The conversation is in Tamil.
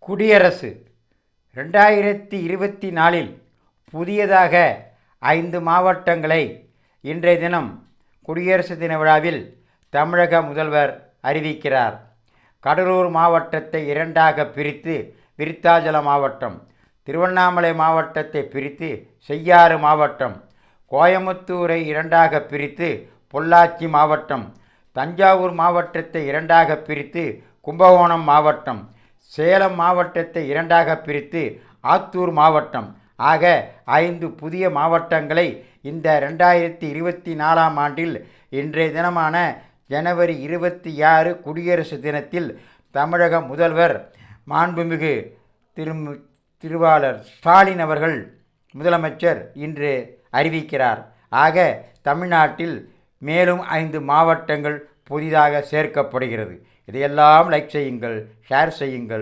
குடியரசு 2024 புதியதாக 5 மாவட்டங்களை இன்றைய தினம் குடியரசு தின விழாவில் தமிழக முதல்வர் அறிவிக்கிறார். கடலூர் மாவட்டத்தை 2ஆக பிரித்து விருத்தாச்சலம் மாவட்டம், திருவண்ணாமலை மாவட்டத்தை பிரித்து செய்யாறு மாவட்டம், கோயமுத்தூரை 2ஆக பிரித்து பொள்ளாச்சி மாவட்டம், தஞ்சாவூர் மாவட்டத்தை 2ஆக பிரித்து கும்பகோணம் மாவட்டம், சேலம் மாவட்டத்தை 2ஆக பிரித்து ஆத்தூர் மாவட்டம் ஆக 5 புதிய மாவட்டங்களை இந்த 2024ஆம் ஆண்டில் இன்றைய தினமான ஜனவரி 26 குடியரசு தினத்தில் தமிழக முதல்வர் மாண்புமிகு திருவாளர் ஸ்டாலின் அவர்கள் முதலமைச்சர் இன்று அறிவிக்கிறார். ஆக தமிழ்நாட்டில் மேலும் 5 மாவட்டங்கள் புதிதாக சேர்க்கப்படுகிறது. இதையெல்லாம் லைக் செய்யுங்கள், ஷேர் செய்யுங்கள்.